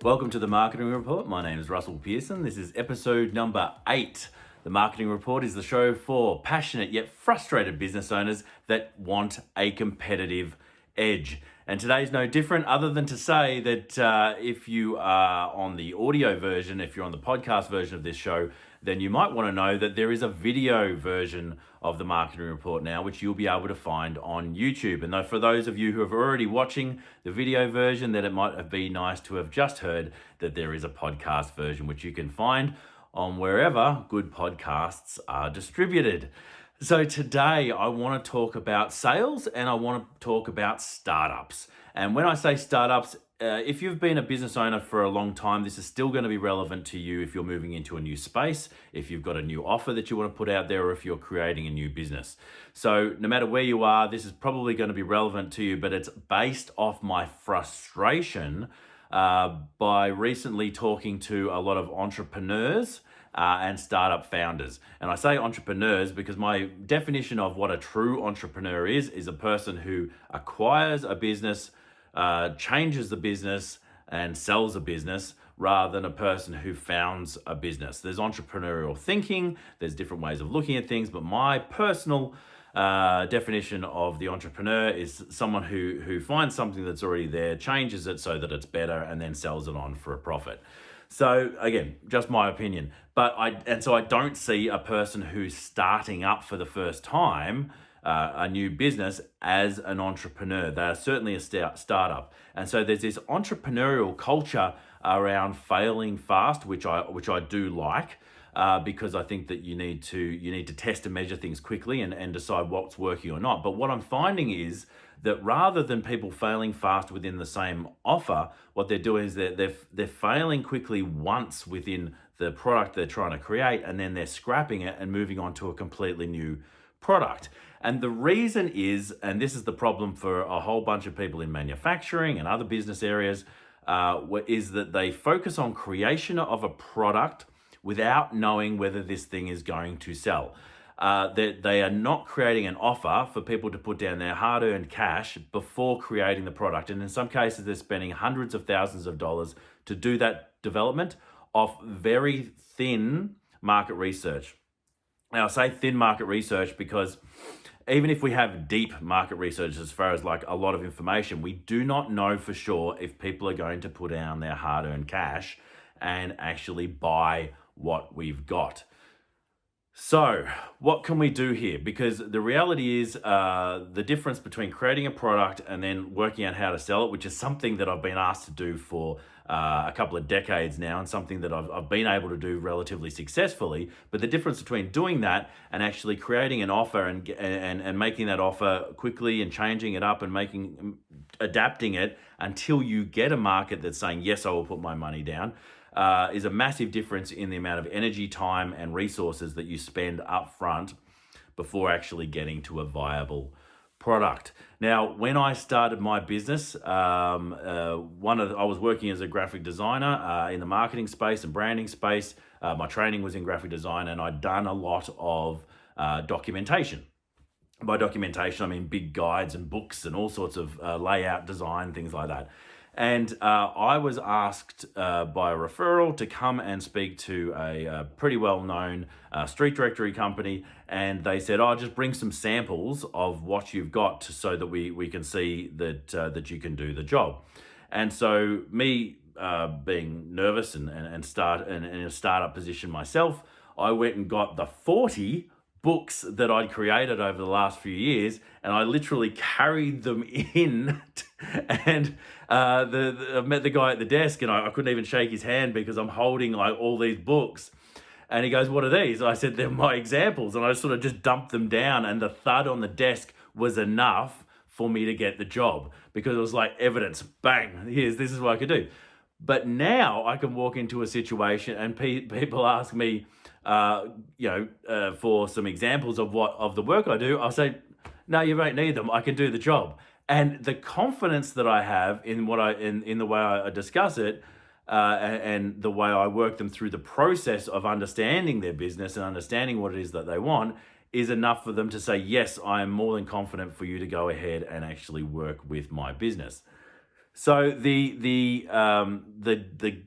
Welcome to the Marketing Report. My name is Russell Pearson. This is episode number 8. The Marketing Report is the show for passionate yet frustrated business owners that want a competitive edge. And today's no different, other than to say that if you are on the audio version, if you're on the podcast version of this show, then you might want to know that there is a video version of the Marketing Report now, which you'll be able to find on YouTube. And though for those of you who have already watching the video version, then it might be nice to have just heard that there is a podcast version, which you can find on wherever good podcasts are distributed. So today I want to talk about sales and I want to talk about startups. And when I say startups, if you've been a business owner for a long time, this is still going to be relevant to you if you're moving into a new space, if you've got a new offer that you want to put out there, or if you're creating a new business. So no matter where you are, this is probably going to be relevant to you, but it's based off my frustration by recently talking to a lot of entrepreneurs and startup founders. And I say entrepreneurs because my definition of what a true entrepreneur is a person who acquires a business, changes the business, and sells a business, rather than a person who founds a business. There's entrepreneurial thinking, there's different ways of looking at things, but my personal definition of the entrepreneur is someone who finds something that's already there, changes it so that it's better, and then sells it on for a profit. So again, just my opinion. So I don't see a person who's starting up for the first time a new business as an entrepreneur. They are certainly a startup. And so there's this entrepreneurial culture around failing fast, which I do like, because I think that you need to test and measure things quickly and decide what's working or not. But what I'm finding is that rather than people failing fast within the same offer, what they're doing is they're failing quickly once within the product they're trying to create, and then they're scrapping it and moving on to a completely new product. And the reason is, and this is the problem for a whole bunch of people in manufacturing and other business areas, is that they focus on creation of a product without knowing whether this thing is going to sell. They are not creating an offer for people to put down their hard-earned cash before creating the product. And in some cases, they're spending hundreds of thousands of dollars to do that development off very thin market research. Now, I say thin market research because even if we have deep market research as far as like a lot of information, we do not know for sure if people are going to put down their hard-earned cash and actually buy what we've got. So what can we do here? Because the reality is the difference between creating a product and then working out how to sell it, which is something that I've been asked to do for a couple of decades now, and something that I've been able to do relatively successfully. But the difference between doing that and actually creating an offer and making that offer quickly and changing it up and adapting it until you get a market that's saying, yes, I will put my money down, is a massive difference in the amount of energy, time, and resources that you spend up front before actually getting to a viable product. Now, when I started my business, I was working as a graphic designer in the marketing space and branding space. My training was in graphic design, and I'd done a lot of documentation. By documentation, I mean big guides and books and all sorts of layout design, things like that. And I was asked by a referral to come and speak to a pretty well-known street directory company, and they said, just bring some samples of what you've got so that we can see that you can do the job. And so me being nervous and in a startup position myself, I went and got the 40 books that I'd created over the last few years, and I literally carried them in and I met the guy at the desk, and I couldn't even shake his hand because I'm holding like all these books. And he goes, "What are these?" I said, "They're my examples." And I sort of just dumped them down, and the thud on the desk was enough for me to get the job, because it was like evidence. Bang, this is what I could do. But now I can walk into a situation and people ask me, for some examples of the work I do. I'll say, "No, you won't need them. I can do the job." And the confidence that I have in in the way I discuss it, and the way I work them through the process of understanding their business and understanding what it is that they want, is enough for them to say, "Yes, I am more than confident for you to go ahead and actually work with my business." So the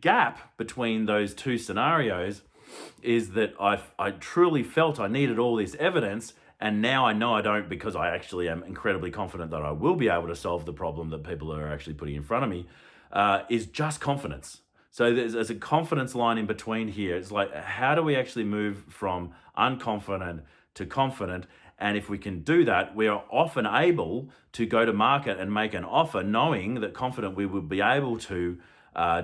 gap between those two scenarios is that I truly felt I needed all this evidence, and now I know I don't, because I actually am incredibly confident that I will be able to solve the problem that people are actually putting in front of me, is just confidence. So there's a confidence line in between here. It's like, how do we actually move from unconfident to confident? And if we can do that, we are often able to go to market and make an offer knowing that confident we will be able to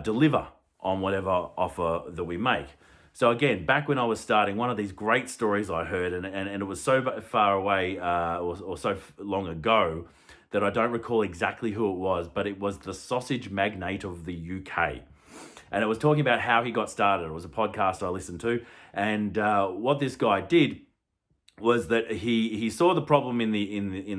deliver on whatever offer that we make. So again, back when I was starting, one of these great stories I heard, and it was so far away or so long ago that I don't recall exactly who it was, but it was the sausage magnate of the UK. And it was talking about how he got started. It was a podcast I listened to. And what this guy did was that he saw the problem in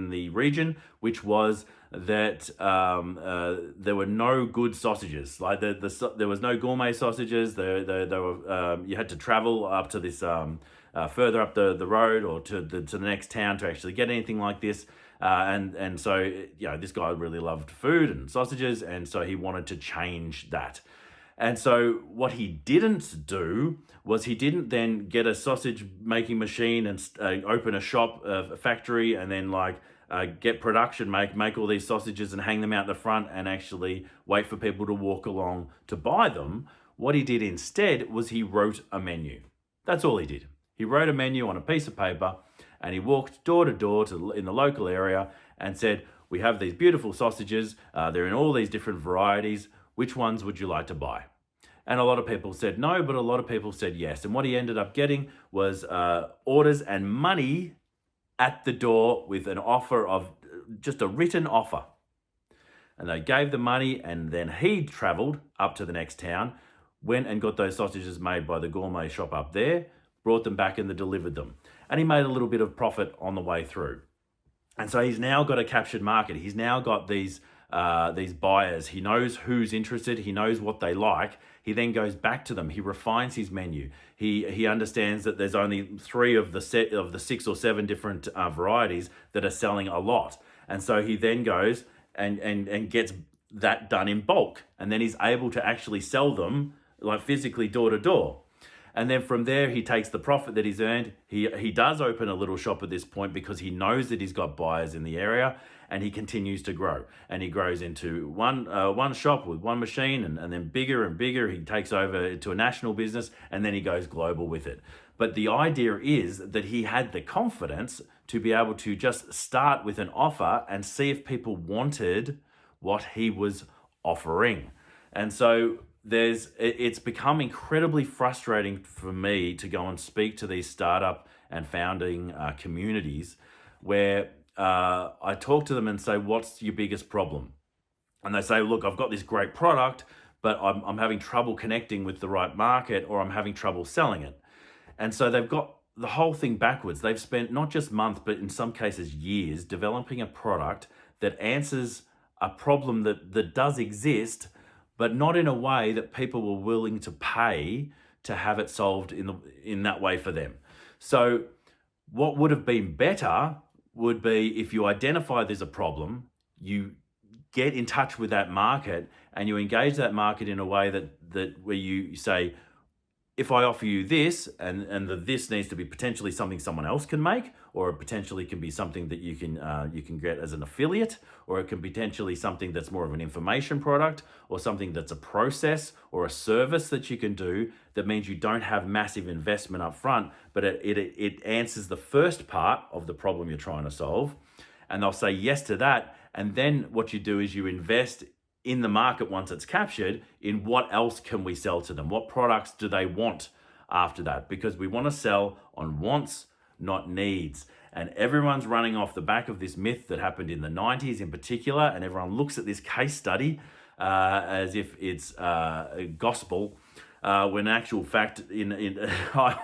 the region, which was that there were no good sausages. Like there was no gourmet sausages. There were you had to travel up to this further up the road or to the next town to actually get anything like this. And so this guy really loved food and sausages, and so he wanted to change that. And so what he didn't do was he didn't then get a sausage making machine and open a shop, a factory, and then get production, make all these sausages and hang them out the front and actually wait for people to walk along to buy them. What he did instead was he wrote a menu. That's all he did. He wrote a menu on a piece of paper, and he walked door to door in the local area and said, "We have these beautiful sausages. They're in all these different varieties. Which ones would you like to buy?" And a lot of people said no, but a lot of people said yes. And what he ended up getting was orders and money at the door with an offer of just a written offer. And they gave the money, and then he traveled up to the next town, went and got those sausages made by the gourmet shop up there, brought them back and delivered them. And he made a little bit of profit on the way through. And so he's now got a captured market. He's now got these buyers. He knows who's interested. He knows what they like. He then goes back to them. He refines his menu. He understands that there's only 3 of the 6 or 7 different varieties that are selling a lot. And so he then goes and gets that done in bulk. And then he's able to actually sell them physically door to door. And then from there, he takes the profit that he's earned. He does open a little shop at this point because he knows that he's got buyers in the area, and he continues to grow. And he grows into one shop with one machine, and then bigger and bigger. He takes over to a national business, and then he goes global with it. But the idea is that he had the confidence to be able to just start with an offer and see if people wanted what he was offering. And so it's become incredibly frustrating for me to go and speak to these startup and founding communities where I talk to them and say, "What's your biggest problem?" And they say, "Look, I've got this great product, but I'm having trouble connecting with the right market, or I'm having trouble selling it." And so they've got the whole thing backwards. They've spent not just months, but in some cases years, developing a product that answers a problem that does exist, but not in a way that people were willing to pay to have it solved in that way for them. So what would have been better would be if you identify there's a problem, you get in touch with that market, and you engage that market in a way that where you say, "If I offer you this, and this needs to be potentially something someone else can make, or it potentially can be something that you can get as an affiliate, or it can potentially something that's more of an information product, or something that's a process or a service that you can do that means you don't have massive investment up front, but it answers the first part of the problem you're trying to solve." And they'll say yes to that. And then what you do is you invest in the market once it's captured in what else can we sell to them? What products do they want after that? Because we want to sell on wants, not needs. And everyone's running off the back of this myth that happened in the 90s in particular, and everyone looks at this case study as if it's gospel, when in actual fact, in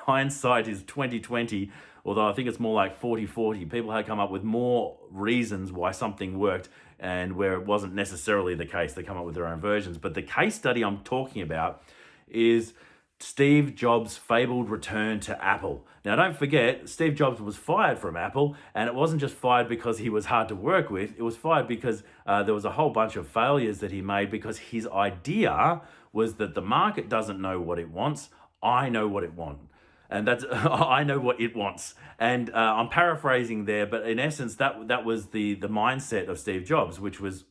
hindsight is 2020, although I think it's more like 40-40. People had come up with more reasons why something worked, and where it wasn't necessarily the case, they come up with their own versions. But the case study I'm talking about is Steve Jobs' fabled return to Apple. Now, don't forget, Steve Jobs was fired from Apple, and it wasn't just fired because he was hard to work with. It was fired because there was a whole bunch of failures that he made because his idea was that the market doesn't know what it wants. I know what it wants. And that's I know what it wants. And I'm paraphrasing there, but in essence, that was the mindset of Steve Jobs, which was,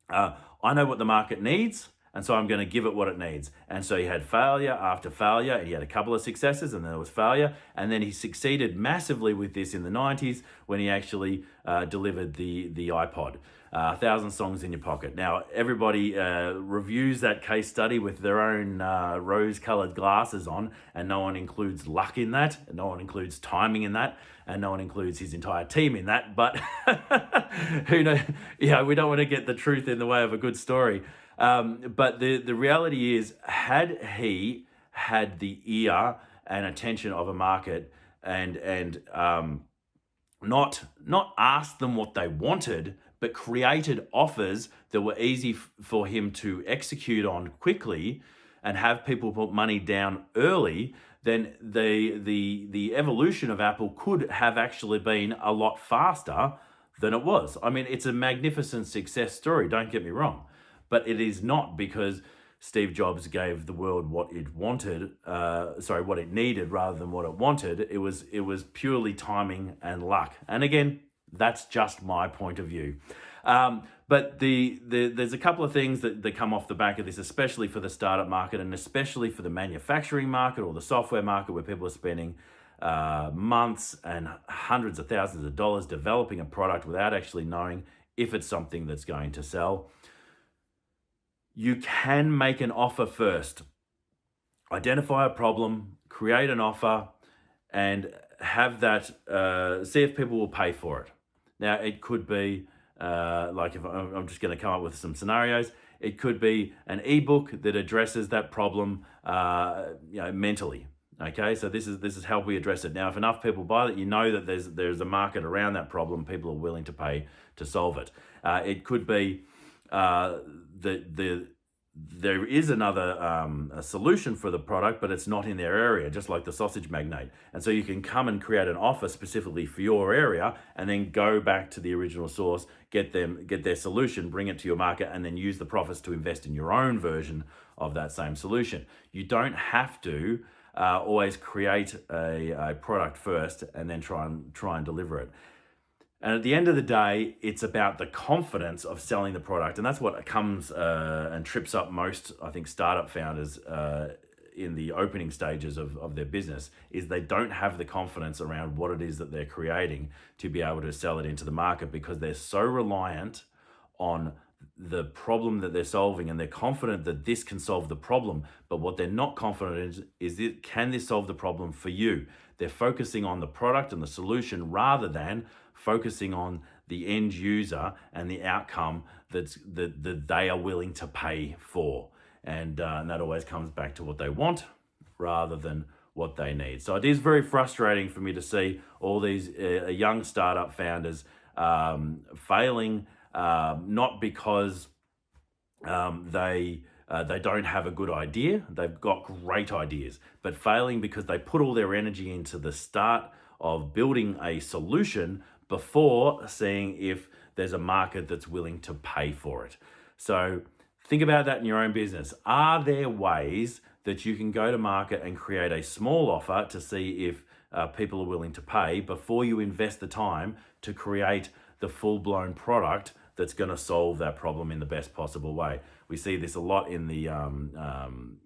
I know what the market needs, and so I'm going to give it what it needs. And so he had failure after failure. He had a couple of successes, and then there was failure. And then he succeeded massively with this in the 90s when he actually delivered the iPod. 1,000 songs in your pocket. Now, everybody reviews that case study with their own rose-colored glasses on, and no one includes luck in that, and no one includes timing in that, and no one includes his entire team in that. But who knows? Yeah, we don't want to get the truth in the way of a good story. But the reality is, had he had the ear and attention of a market and not asked them what they wanted, but created offers that were easy for him to execute on quickly and have people put money down early, then the evolution of Apple could have actually been a lot faster than it was. I mean, it's a magnificent success story, don't get me wrong, but it is not because Steve Jobs gave the world what it wanted, what it needed rather than what it wanted. It was purely timing and luck. And again, that's just my point of view. But there's a couple of things that come off the back of this, especially for the startup market and especially for the manufacturing market or the software market, where people are spending months and hundreds of thousands of dollars developing a product without actually knowing if it's something that's going to sell. You can make an offer first. Identify a problem, create an offer, and have that, see if people will pay for it. Now, it could be, like if I'm just going to come up with some scenarios, it could be an ebook that addresses that problem, mentally. Okay, so this is how we address it. Now, if enough people buy it, you know that there's a market around that problem. People are willing to pay to solve it. It could be there is another a solution for the product, but it's not in their area, just like the sausage magnate. And so you can come and create an offer specifically for your area, and then go back to the original source, get their solution, bring it to your market, and then use the profits to invest in your own version of that same solution. You don't have to always create a product first and then try and deliver it. And at the end of the day, it's about the confidence of selling the product. And that's what comes and trips up most, I think, startup founders in the opening stages of their business, is they don't have the confidence around what it is that they're creating to be able to sell it into the market, because they're so reliant on the problem that they're solving, and they're confident that this can solve the problem. But what they're not confident is can this solve the problem for you? They're focusing on the product and the solution rather than focusing on the end user and the outcome that they are willing to pay for. And that always comes back to what they want rather than what they need. So it is very frustrating for me to see all these young startup founders failing, not because they don't have a good idea. They've got great ideas, but failing because they put all their energy into the start of building a solution before seeing if there's a market that's willing to pay for it. So think about that in your own business. Are there ways that you can go to market and create a small offer to see if people are willing to pay before you invest the time to create the full-blown product that's going to solve that problem in the best possible way? We see this a lot in the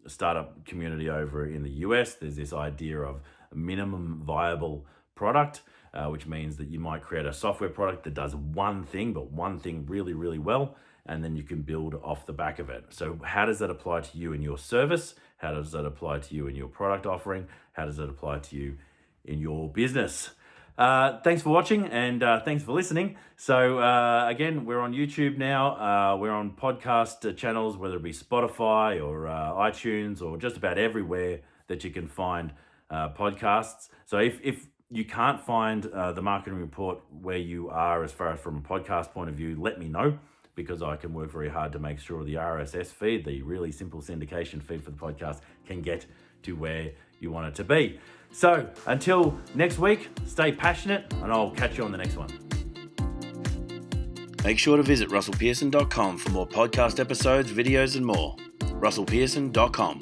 startup community over in the US. There's this idea of a minimum viable product, which means that you might create a software product that does one thing, but one thing really, really well, and then you can build off the back of it. So how does that apply to you in your service? How does that apply to you in your product offering? How does that apply to you in your business? Thanks for watching, and thanks for listening. So again, we're on YouTube now. We're on podcast channels, whether it be Spotify or iTunes or just about everywhere that you can find podcasts. So if you can't find the marketing report where you are as far as from a podcast point of view, let me know, because I can work very hard to make sure the RSS feed, the really simple syndication feed for the podcast, can get to where you want it to be. So until next week, stay passionate, and I'll catch you on the next one. Make sure to visit russellpearson.com for more podcast episodes, videos, and more. russellpearson.com.